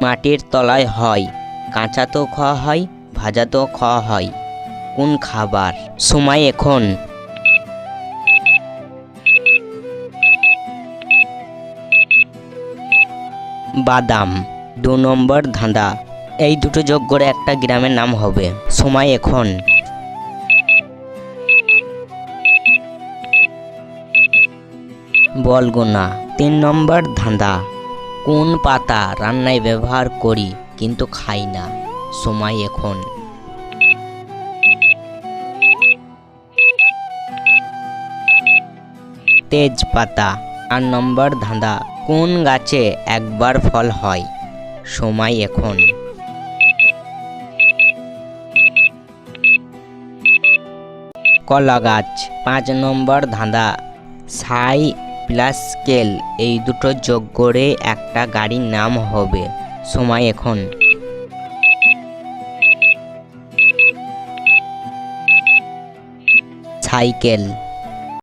মাটির তলায় হয়, কাঁচাতেও খাওয়া হয়, ভাজাতেও খাওয়া হয়। কোন খাবার? সময় এখন। বাদাম। 2 নম্বর ধাঁধা। এই দুটো যোগ করে একটা গ্রামের নাম হবে। সময় এখন। বলগোনা। 3 নম্বর ধাঁধা। কোন পাতা রান্নায় ব্যবহার করি কিন্তু খাই না? সময় এখন। তেজপাতা। 4 নম্বর ধাঁধা। কোন গাছে একবার ফল হয়? সময় এখন। কলা গাছ। 5 নম্বর ধাঁধা। সাই প্লাস স্কেল এই দুটো যোগ করে একটা গাড়ির নাম হবে। সময় এখন। সাইকেল।